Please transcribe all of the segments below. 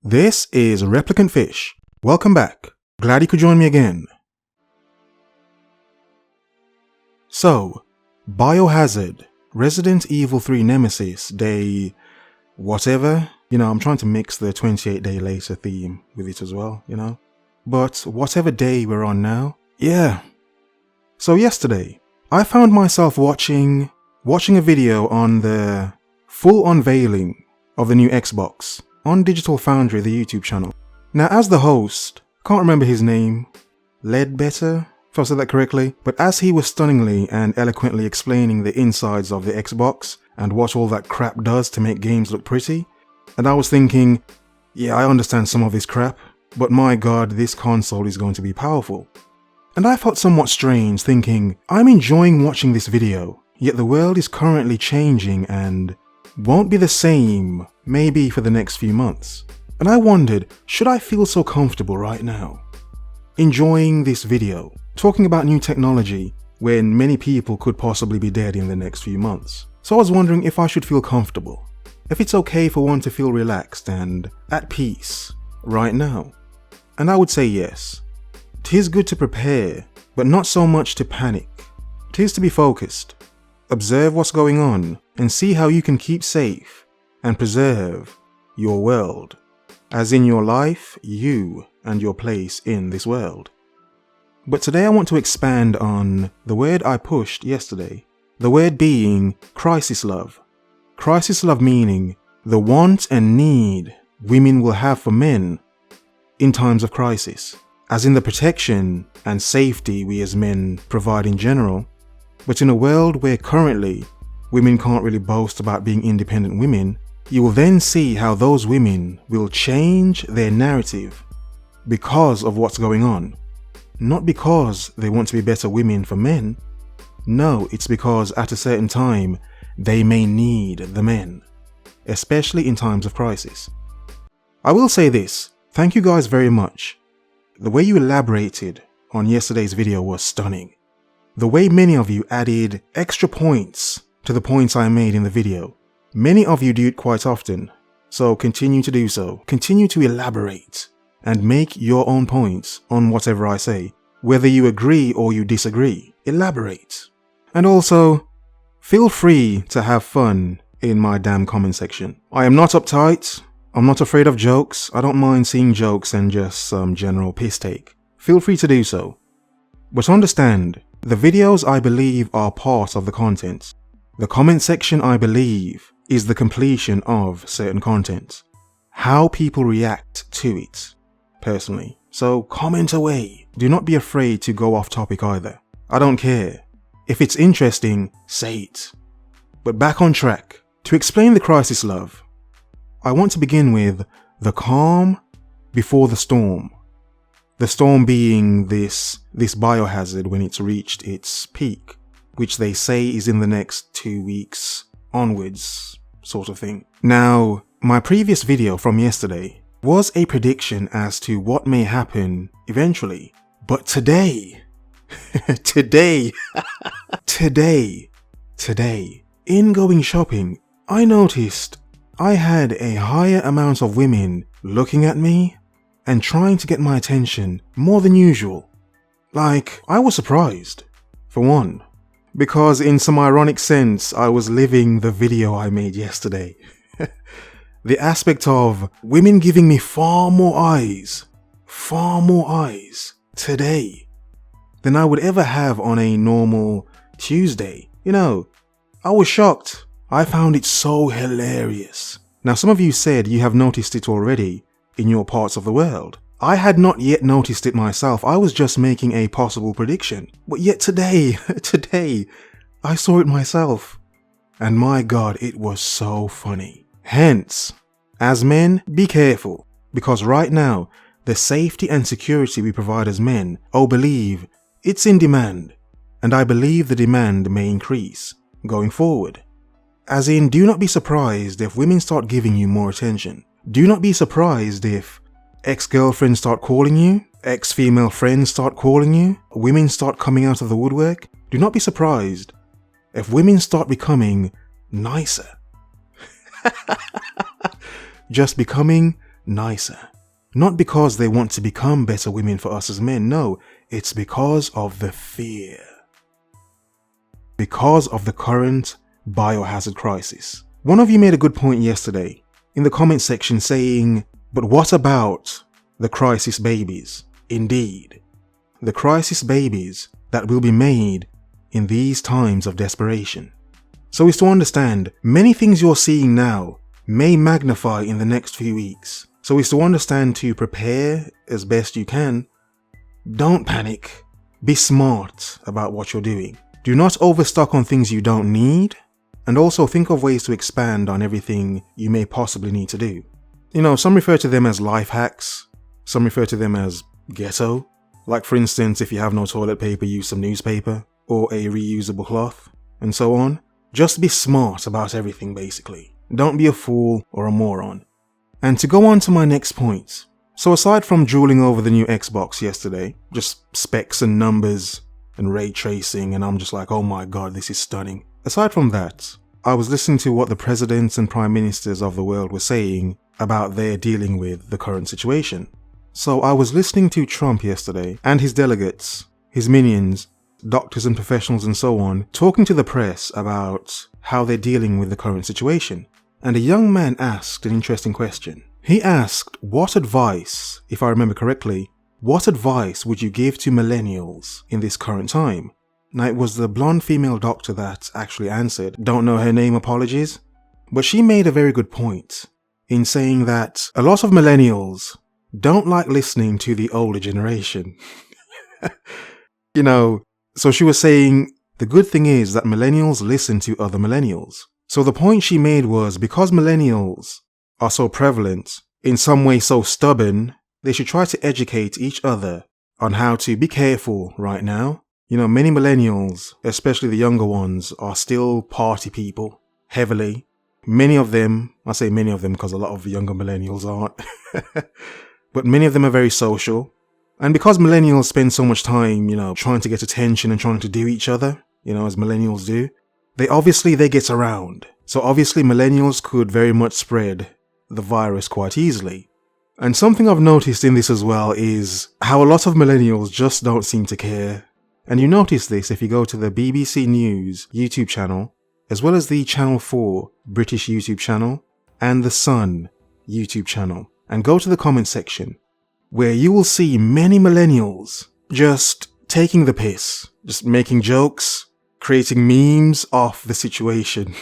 This is Replicant Fish. Welcome back. Glad you could join me again. So, Biohazard, Resident Evil 3 Nemesis, day whatever. I'm trying to mix the 28 day later theme with it as well, But whatever day we're on now, yeah. So yesterday, I found myself watching a video on the full unveiling of the new Xbox on Digital Foundry, the YouTube channel. Now, as the host, can't remember his name, Ledbetter, if I said that correctly, but as he was stunningly and eloquently explaining the insides of the Xbox and what all that crap does to make games look pretty, and I was thinking, yeah, I understand some of this crap, but my god, this console is going to be powerful. And I felt somewhat strange thinking, I'm enjoying watching this video, yet the world is currently changing and won't be the same maybe for the next few months. And I wondered, should I feel so comfortable right now, enjoying this video, talking about new technology when many people could possibly be dead in the next few months? So I was wondering if I should feel comfortable, if it's okay for one to feel relaxed and at peace right now. And I would say yes. 'Tis good to prepare, but not so much to panic. 'Tis to be focused, observe what's going on, and see how you can keep safe and preserve your world, as in your life, you and your place in this world. But today I want to expand on the word I pushed yesterday, the word being crisis love. Crisis love meaning the want and need women will have for men in times of crisis, as in the protection and safety we as men provide in general, but in a world where currently women can't really boast about being independent women, you will then see how those women will change their narrative because of what's going on. Not because they want to be better women for men. No, it's because at a certain time, they may need the men, especially in times of crisis. I will say this, thank you guys very much. The way you elaborated on yesterday's video was stunning. The way many of you added extra points to the points I made in the video. Many of you do it quite often, so continue to do so. Continue to elaborate and make your own points on whatever I say. Whether you agree or you disagree, elaborate. And also, feel free to have fun in my damn comment section. I am not uptight. I'm not afraid of jokes. I don't mind seeing jokes and just some general piss take. Feel free to do so. But understand, the videos I believe are part of the content. The comment section I believe is the completion of certain content. How people react to it, personally. So comment away. Do not be afraid to go off topic either. I don't care. If it's interesting, say it. But back on track. To explain the crisis love, I want to begin with the calm before the storm. The storm being this biohazard when it's reached its peak, which they say is in the next 2 weeks onwards, sort of thing. Now, my previous video from yesterday was a prediction as to what may happen eventually. But today, in going shopping, I noticed I had a higher amount of women looking at me and trying to get my attention more than usual. Like, I was surprised, for one, because in some ironic sense, I was living the video I made yesterday. The aspect of women giving me far more eyes today than I would ever have on a normal Tuesday. I was shocked. I found it so hilarious. Now, some of you said you have noticed it already in your parts of the world. I had not yet noticed it myself. I was just making a possible prediction. But yet today, I saw it myself. And my god, it was so funny. Hence, as men, be careful. Because right now, the safety and security we provide as men, believe it's in demand. And I believe the demand may increase going forward. As in, do not be surprised if women start giving you more attention. Do not be surprised if ex-girlfriends start calling you, ex-female friends start calling you, women start coming out of the woodwork. Do not be surprised if women start becoming nicer. Just becoming nicer. Not because they want to become better women for us as men, no, it's because of the fear. Because of the current biohazard crisis. One of you made a good point yesterday in the comment section saying, but what about the crisis babies? Indeed, the crisis babies that will be made in these times of desperation. So is to understand, many things you're seeing now may magnify in the next few weeks. So is to understand to prepare as best you can. Don't panic. Be smart about what you're doing. Do not overstock on things you don't need. And also think of ways to expand on everything you may possibly need to do. You know, some refer to them as life hacks. Some refer to them as ghetto. Like for instance, if you have no toilet paper, use some newspaper or a reusable cloth and so on. Just be smart about everything basically. Don't be a fool or a moron. And to go on to my next point. So aside from drooling over the new Xbox yesterday, just specs and numbers and ray tracing, and I'm just like, oh my god, this is stunning. Aside from that, I was listening to what the presidents and prime ministers of the world were saying about their dealing with the current situation. So I was listening to Trump yesterday and his delegates, his minions, doctors and professionals and so on, talking to the press about how they're dealing with the current situation. And a young man asked an interesting question. He asked, what advice, if I remember correctly, what advice would you give to millennials in this current time? Now it was the blonde female doctor that actually answered. Don't know her name, apologies. But she made a very good point in saying that a lot of millennials don't like listening to the older generation. You know, so she was saying the good thing is that millennials listen to other millennials. So the point she made was because millennials are so prevalent, in some way so stubborn, they should try to educate each other on how to be careful right now. You know, many millennials, especially the younger ones, are still party people, heavily. Many of them, I say many of them because a lot of the younger millennials aren't, but many of them are very social. And because millennials spend so much time, you know, trying to get attention and trying to do each other, you know, as millennials do, they get around. So obviously millennials could very much spread the virus quite easily. And something I've noticed in this as well is how a lot of millennials just don't seem to care. And you notice this if you go to the BBC News YouTube channel, as well as the Channel 4 British YouTube channel, and the Sun YouTube channel, and go to the comment section, where you will see many millennials just taking the piss, just making jokes, creating memes off the situation.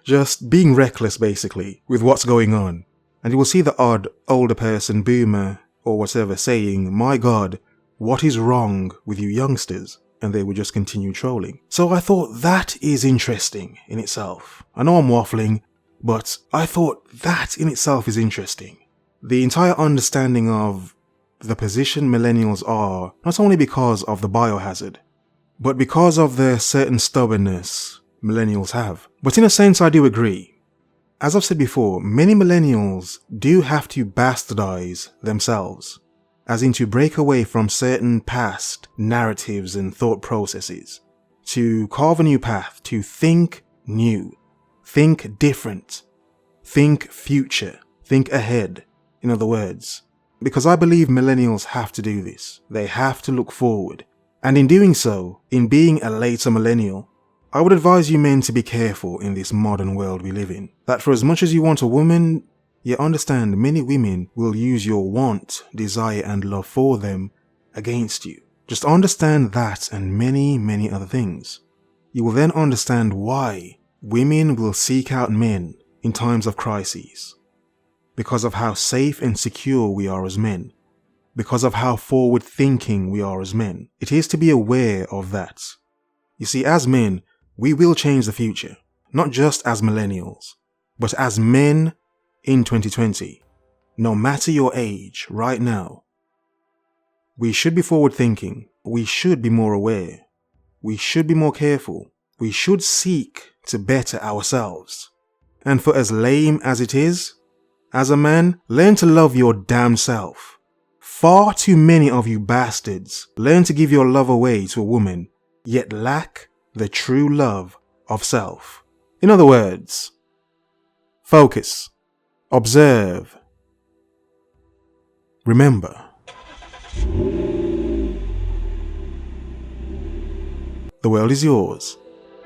Just being reckless basically with what's going on. And you will see the odd older person, boomer or whatever, saying, my god, what is wrong with you youngsters? And they would just continue trolling. So I thought that is interesting in itself. I know I'm waffling, but I thought that in itself is interesting. The entire understanding of the position millennials are, not only because of the biohazard, but because of the certain stubbornness millennials have. But in a sense, I do agree. As I've said before, many millennials do have to bastardize themselves, as in to break away from certain past narratives and thought processes, to carve a new path, to think new, think different, think future, think ahead, in other words. Because I believe millennials have to do this. They have to look forward. And in doing so, in being a later millennial, I would advise you men to be careful in this modern world we live in. That for as much as you want a woman, you understand many women will use your want, desire and love for them against you. Just understand that and many, many other things. You will then understand why women will seek out men in times of crises. Because of how safe and secure we are as men. Because of how forward-thinking we are as men. It is to be aware of that. You see, as men, we will change the future. Not just as millennials, but as men in 2020. No matter your age, right now. We should be forward-thinking. We should be more aware. We should be more careful. We should seek to better ourselves. And for as lame as it is, as a man, learn to love your damn self. Far too many of you bastards learn to give your love away to a woman, yet lack the true love of self. In other words, focus. Observe. Remember. The world is yours.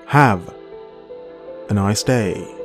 Have a nice day.